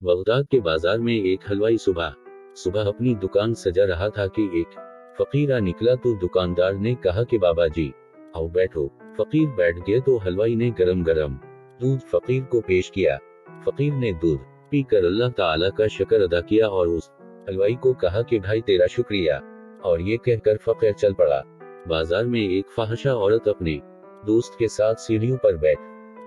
Baghdad के बाजार में एक हलवाई सुबह सुबह अपनी दुकान सजा रहा था कि एक फकीर आ निकला तो दुकानदार ने कहा कि बाबा जी आओ बैठो। फकीर बैठ गया तो हलवाई ने गरम गरम दूध फकीर को पेश किया। फकीर ने दूध पीकर अल्लाह ताला का शुक्र अदा किया और उस हलवाई को कहा कि भाई तेरा शुक्रिया, और ये कहकर फकीर चल पड़ा। बाजार में एक फाहिशा औरत अपने दोस्त के साथ सीढ़ियों पर बैठ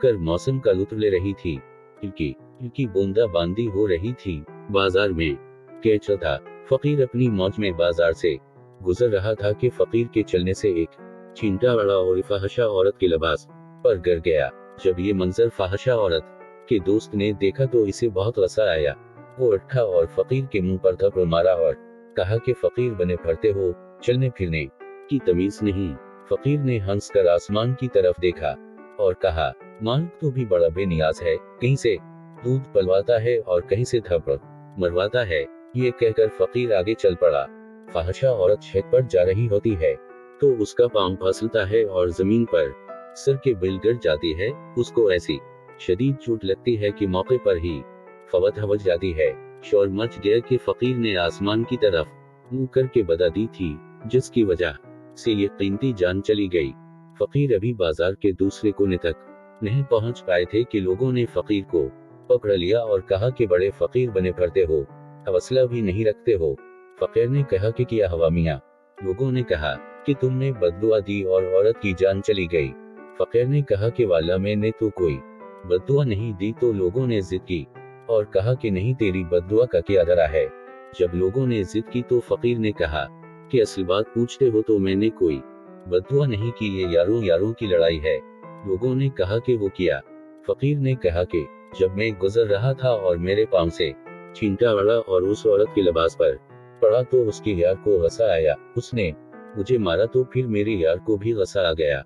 कर मौसम का लुत्फ ले रही थी। की बूंदा बांदी हो रही थी। बाजार में कैचरा था। फकीर अपनी मौज में बाजार से गुजर रहा था कि फकीर के चलने से एक चिंटा वाला और फाहिशा औरत के लिबास पर गिर गया। जब ये मंजर फाहिशा औरत के दोस्त ने देखा तो इसे बहुत गुस्सा आया। वो उठा और फकीर के मुंह पर थप्पड़ मारा और कहा कि फकीर बने फिरते हो, चलने फिरने की तमीज नहीं। फकीर ने हंस कर आसमान की तरफ देखा और कहा, मालिक तो भी बड़ा बेनियाज है, कहीं से दूध पलवाता है और कहीं से थप्पड़ मरवाता है। ये कहकर फकीर आगे चल पड़ा। फाहिशा औरत छत पर जा रही होती है तो उसका पांव फिसलता है और जमीन पर सिर के बिल गिर जाती है। उसको ऐसी शदीद चोट लगती है कि मौके पर ही फवत हो जाती है। शोर मच गया कि फकीर ने आसमान की तरफ मुंह करके बता दी थी, जिसकी वजह से ये कीमती जान चली गई। फकीर अभी बाजार के दूसरे कोने तक नहीं पहुंच पाए थे कि लोगों ने फकीर को पकड़ लिया और कहा कि बड़े फकीर बने फिरते हो, हौसला भी नहीं रखते हो। फकीर ने कहा कि क्या हुआ मियां? लोगों ने कहा कि तुमने बददुआ दी और औरत की जान चली गई। फकीर ने कहा कि वाला मैंने तो कोई बददुआ नहीं दी। तो लोगों ने जिद की और कहा कि नहीं, तेरी बददुआ का क्या डरा है। जब लोगों ने जिद की तो फकीर ने कहा कि असल बात पूछते हो तो मैंने कोई बददुआ नहीं की, ये यारों यारों की लड़ाई है। लोगों ने कहा कि वो किया। फकीर ने कहा कि जब मैं गुजर रहा था और मेरे पांव से छींटा पड़ा और उस औरत के लिबास पर पड़ा तो उसके यार को गुस्सा आया। उसने मुझे मारा तो फिर मेरे यार को भी गुस्सा आ गया।